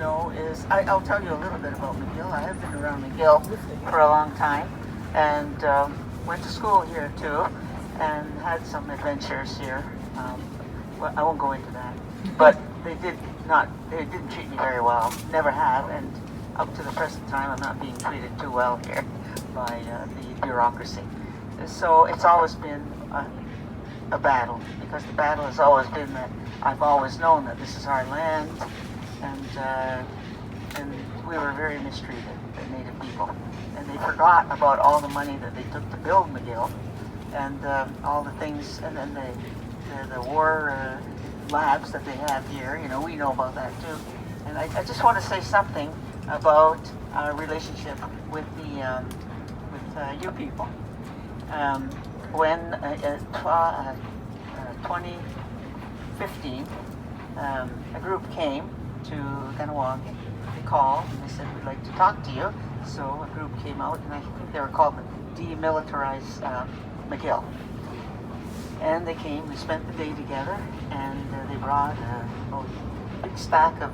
know is, I'll tell you a little bit about McGill. I have been around McGill for a long time, and went to school here too, and had some adventures here. Well, I won't go into that, but they didn't treat me very well, never have, and up to the present time I'm not being treated too well here by the bureaucracy. So it's always been a battle, because the battle has always been that I've always known that this is our land, and we were very mistreated, the Native people. And they forgot about all the money that they took to build McGill, and all the things, and then the war labs that they have here. You know, we know about that too. And I just want to say something about our relationship with the you people. When 2015, a group came to Kahnawake. They called and they said, we'd like to talk to you. So a group came out, and I think they were called the Demilitarized McGill. And they came, we spent the day together, and they brought a big stack of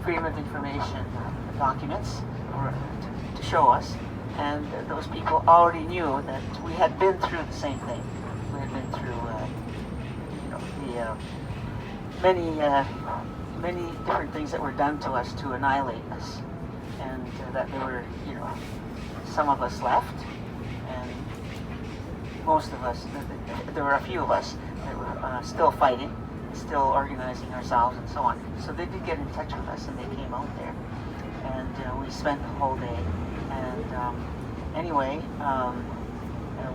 Freedom of Information documents to show us. And those people already knew that we had been through the same thing. We had been through, many different things that were done to us to annihilate us, and that there were, some of us left, and most of us, there were a few of us that were still fighting, still organizing ourselves, and so on. So they did get in touch with us, and they came out there, and we spent the whole day. And anyway,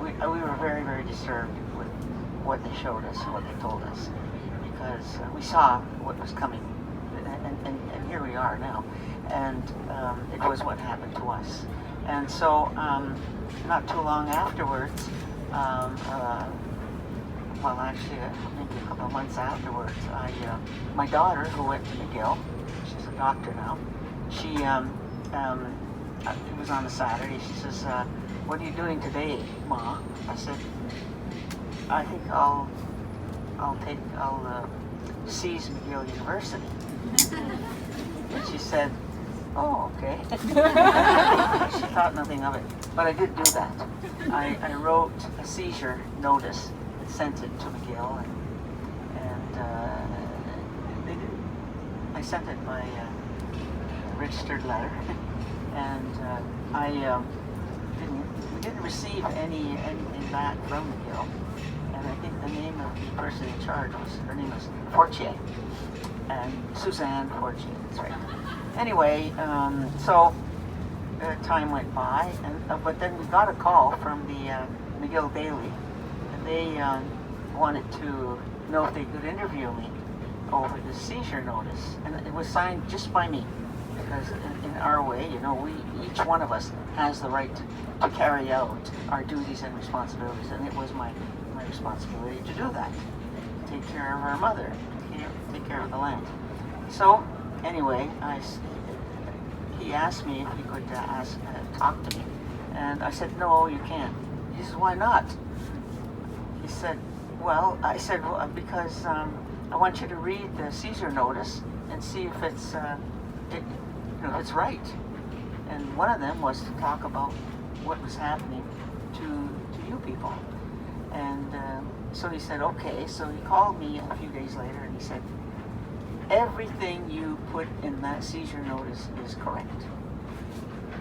we were very, very disturbed with what they showed us and what they told us, because we saw what was coming, and here we are now. And it was what happened to us. And so, not too long afterwards, well, actually, maybe a couple of months afterwards, my daughter, who went to McGill, she's a doctor now, she, it was on a Saturday, she says, what are you doing today, Ma? I said, I think I'll seize McGill University. And she said, oh, okay. She thought nothing of it. But I did do that. I wrote a seizure notice and sent it to McGill, and I sent it by registered letter. And we didn't receive anything back from McGill. And I think the name of the person in charge her name was Fortier. And Suzanne Fortier, that's right. Anyway, so time went by, but then we got a call from the McGill Daily, and they wanted to know if they could interview me over the seizure notice, and it was signed just by me, because in our way, each one of us has the right to carry out our duties and responsibilities, and it was my responsibility to do that, take care of our mother, take care of the land. So anyway, he asked me if he could talk to me, and I said, no, you can't. He said, why not? He said, well, I said, well, because I want you to read the seizure notice and see if it's it's right. And one of them was to talk about what was happening to you people. And so he said, okay. So he called me a few days later, and he said, everything you put in that seizure notice is correct.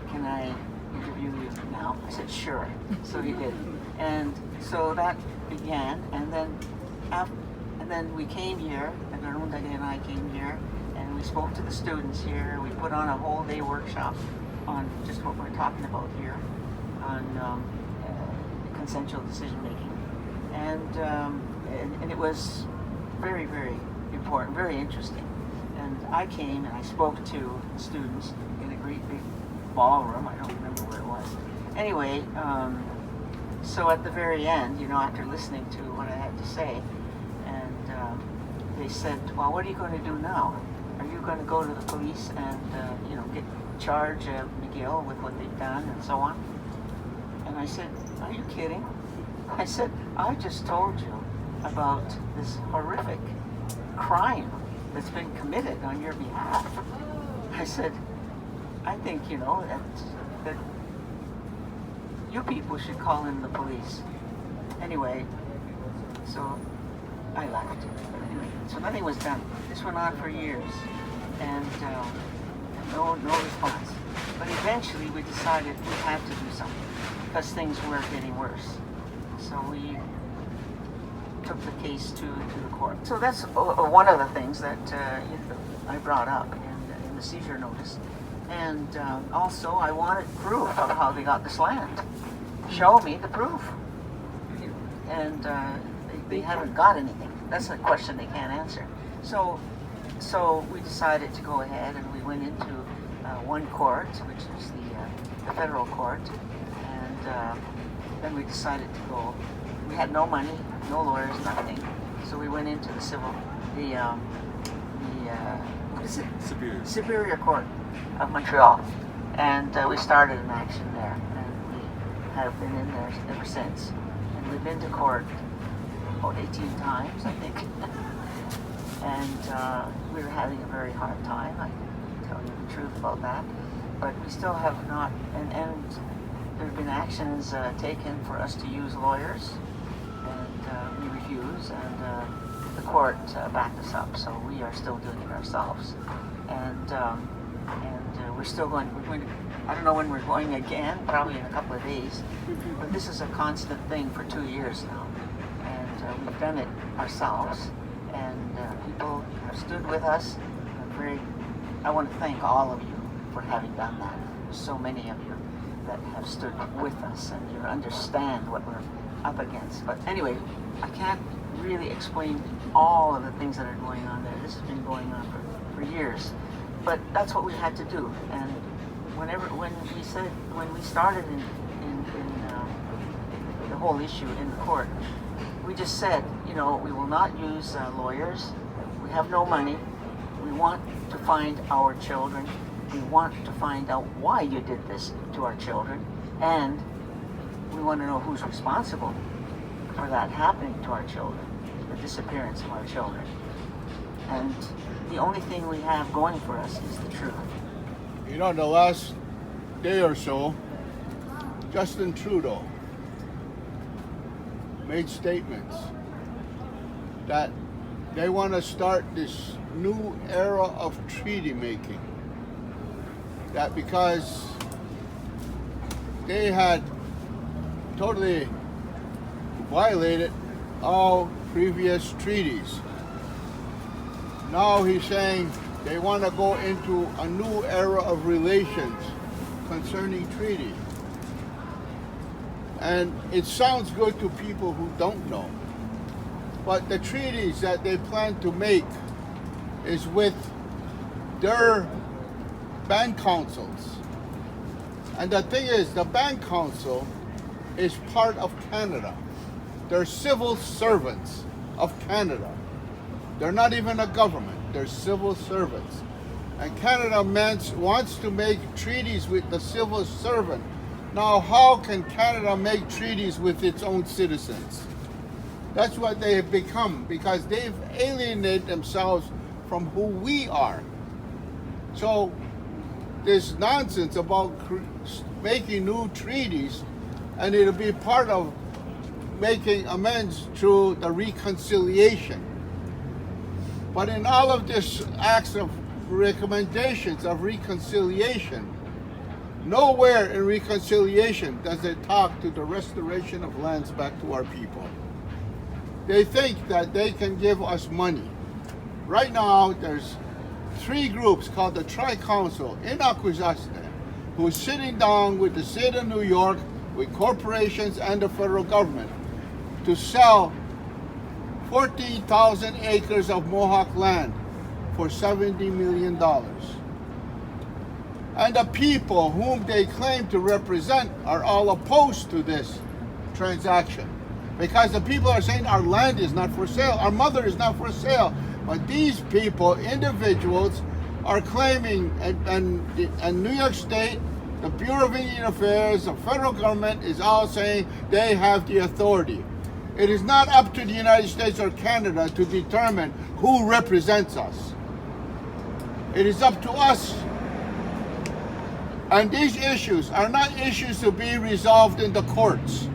Can I interview you now? I said, sure. So he did. And so that began, and then we came here, Tekarontakeh and I came here, and we spoke to the students here. We put on a whole day workshop on just what we're talking about here, on consensual decision making. And it was very, very important, very interesting. And I came and I spoke to students in a great big ballroom. I don't remember where it was. Anyway, so at the very end, after listening to what I had to say, and they said, well, what are you going to do now? Are you going to go to the police and, charge McGill with what they've done and so on? And I said, are you kidding? I said, I just told you about this horrific crime that's been committed on your behalf. said, I think, that you people should call in the police. Anyway, so I left. Anyway, so nothing was done. This went on for years, and no response. But eventually we decided we had to do something because things were getting worse. So we took the case to the court. So that's one of the things that I brought up in the seizure notice. And also I wanted proof of how they got this land. Show me the proof. And they haven't got anything. That's a question they can't answer. So we decided to go ahead, and we went into one court, which is the federal court, and then we decided to go. We had no money, no lawyers, nothing. So we went into what is it? Superior Court of Montreal, and we started an action there, and we have been in there ever since. And we've been to court about 18 times, I think. And we were having a very hard time. I can tell you the truth about that. But we still have not, and there have been actions taken for us to use lawyers, and we refuse, and the court backed us up, so we are still doing it ourselves. And we're still going, I don't know when we're going again, probably in a couple of days, but this is a constant thing for 2 years now. And we've done it ourselves, and people have stood with us. I want to thank all of you for having done that. There's so many of you that have stood with us, and you understand what we're up against. But anyway, I can't really explain all of the things that are going on there. This has been going on for years. But that's what we had to do. And when we started in the whole issue in the court, we just said, we will not use lawyers. We have no money. We want to find our children. We want to find out why you did this to our children. And we want to know who's responsible for that happening to our children, the disappearance of our children. And the only thing we have going for us is the truth. The last day or so, Justin Trudeau made statements that they want to start this new era of treaty making. That because they had totally violated all previous treaties. Now he's saying they want to go into a new era of relations concerning treaty. And it sounds good to people who don't know. But the treaties that they plan to make is with their band councils. And the thing is, the band council is part of Canada. They're civil servants of Canada. They're not even a government, they're civil servants. And Canada wants to make treaties with the civil servant. Now, how can Canada make treaties with its own citizens? That's what they have become, because they've alienated themselves from who we are. So, this nonsense about making new treaties, and it'll be part of making amends through the reconciliation. But in all of this acts of recommendations of reconciliation, nowhere in reconciliation does it talk to the restoration of lands back to our people. They think that they can give us money. Right now, there's 3 groups called the Tri-Council in Akwesasne, who is sitting down with the state of New York, with corporations and the federal government, to sell 14,000 acres of Mohawk land for $70 million. And the people whom they claim to represent are all opposed to this transaction, because the people are saying our land is not for sale, our mother is not for sale. But these people, individuals, are claiming, and New York State, the Bureau of Indian Affairs, the federal government is all saying they have the authority. It is not up to the United States or Canada to determine who represents us. It is up to us And these issues are not issues to be resolved in the courts.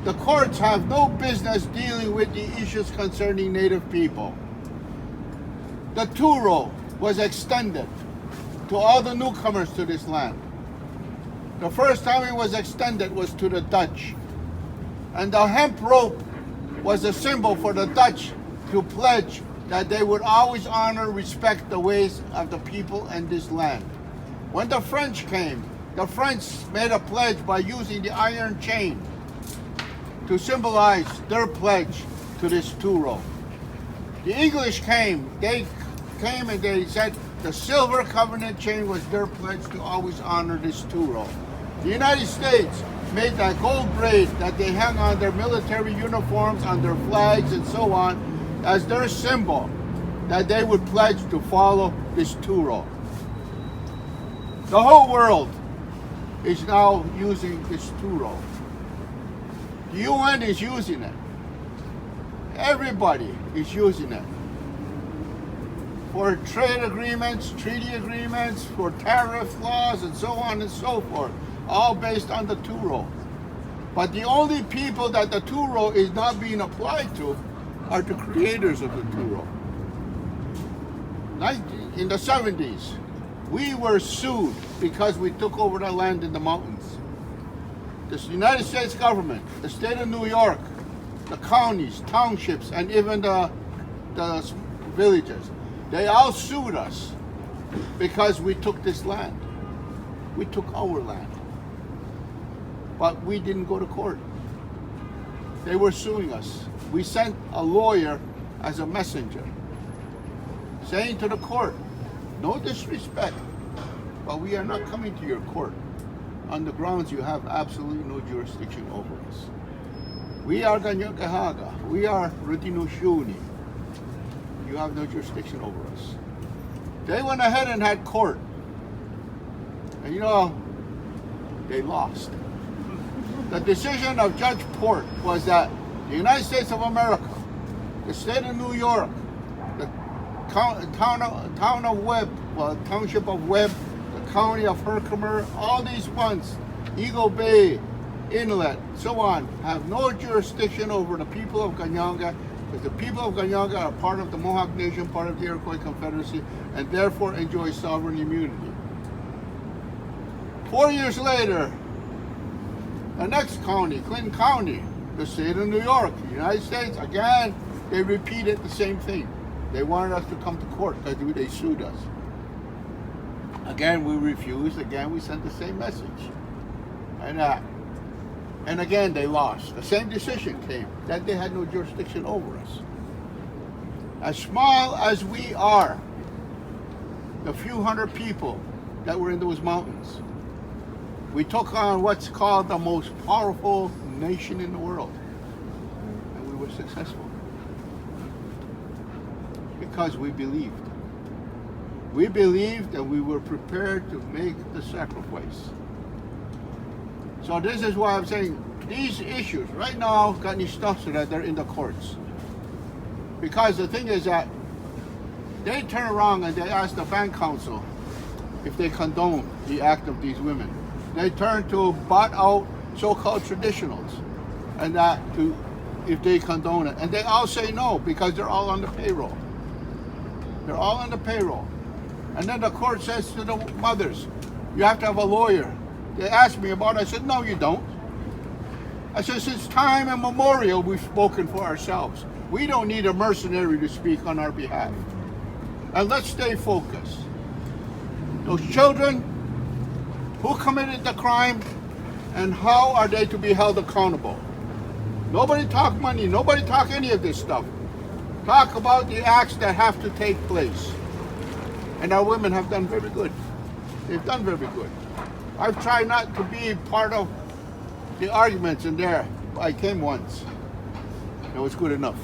The courts have no business dealing with the issues concerning Native people. The Turo was extended to all the newcomers to this land. The first time it was extended was to the Dutch. And the hemp rope was a symbol for the Dutch to pledge that they would always honor, respect the ways of the people in this land. When the French came, the French made a pledge by using the iron chain to symbolize their pledge to this Turo. The English came, and they said the silver covenant chain was their pledge to always honor this Turo. The United States made that gold braid that they hang on their military uniforms, on their flags and so on, as their symbol that they would pledge to follow this Turo. The whole world is now using this Turo. The UN is using it. Everybody is using it. For trade agreements, treaty agreements, for tariff laws, and so on and so forth, all based on the Turo. But the only people that the Turo is not being applied to are the creators of the Turo. In the 70s, we were sued because we took over the land in the mountains. The United States government, the state of New York, the counties, townships, and even the villages, they all sued us because we took this land. We took our land. But we didn't go to court. They were suing us. We sent a lawyer as a messenger, saying to the court, no disrespect, but we are not coming to your court on the grounds you have absolutely no jurisdiction over us. We are Kanien'keha. We are Rutinushuni. You have no jurisdiction over us. They went ahead and had court. And they lost. The decision of Judge Port was that the United States of America, the state of New York, the town of Webb, township of Webb, the county of Herkimer, all these ones, Eagle Bay, Inlet, so on, have no jurisdiction over the people of Kanien'keha, because the people of Kanien'keha are part of the Mohawk Nation, part of the Iroquois Confederacy, and therefore enjoy sovereign immunity. 4 years later, the next county, Clinton County, the state of New York, the United States, again, they repeated the same thing. They wanted us to come to court because they sued us. Again, we refused. Again, we sent the same message. And again, they lost. The same decision came, that they had no jurisdiction over us. As small as we are, the few hundred people that were in those mountains, we took on what's called the most powerful nation in the world. And we were successful. Because we believed. We believed and we were prepared to make the sacrifice. So this is why I'm saying these issues right now got any stuff so that they're in the courts. Because the thing is that they turn around and they ask the bank council if they condone the act of these women. They turn to bought out so-called traditionals and that to if they condone it. And they all say no because they're all on the payroll. They're all on the payroll. And then the court says to the mothers, you have to have a lawyer. They asked me about it. I said, no, you don't. I said, since time immemorial, we've spoken for ourselves. We don't need a mercenary to speak on our behalf. And let's stay focused. Those children, who committed the crime, and how are they to be held accountable? Nobody talk money. Nobody talk any of this stuff. Talk about the acts that have to take place. And our women have done very good. They've done very good. I've tried not to be part of the arguments in there. I came once. That was good enough.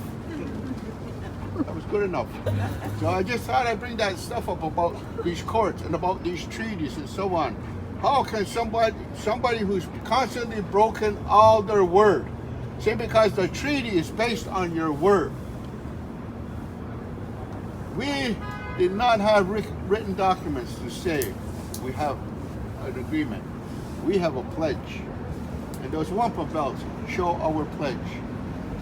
That was good enough. So I just thought I'd bring that stuff up about these courts and about these treaties and so on. How can somebody who's constantly broken all their word, say because the treaty is based on your word. We did not have written documents to say we have an agreement. We have a pledge. And those wampum belts show our pledge.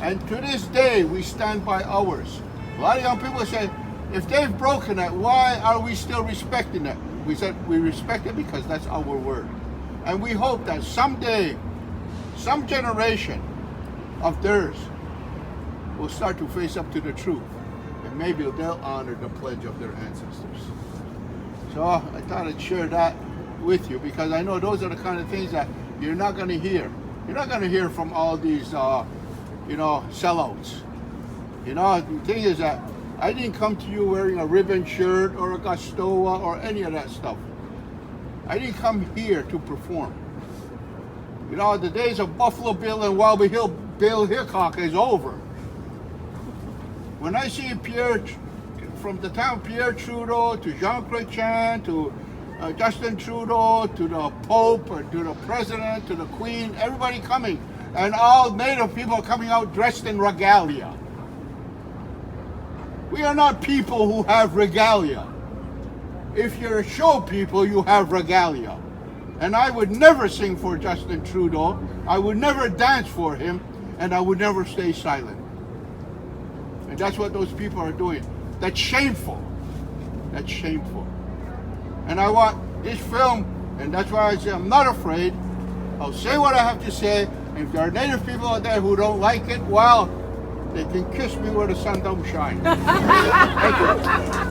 And to this day, we stand by ours. A lot of young people say, if they've broken it, why are we still respecting it? We said we respect it because that's our word. And we hope that someday, some generation of theirs will start to face up to the truth. And maybe they'll honor the pledge of their ancestors. So I thought I'd share that with you because I know those are the kind of things that you're not going to hear. You're not going to hear from all these, sellouts. The thing is that I didn't come to you wearing a ribbon shirt or a Gastoa or any of that stuff. I didn't come here to perform. The days of Buffalo Bill and Wild Bill Hickok is over. When I see Pierre, from the time of Pierre Trudeau to Jean Chrétien to Justin Trudeau to the Pope or to the President to the Queen, everybody coming, and all Native people coming out dressed in regalia. We are not people who have regalia. If you're a show people, you have regalia. And I would never sing for Justin Trudeau, I would never dance for him, and I would never stay silent. And that's what those people are doing. That's shameful. That's shameful. And I want this film, and that's why I say I'm not afraid. I'll say what I have to say. And if there are Native people out there who don't like it, well, they can kiss me where the sun don't shine. Thank you.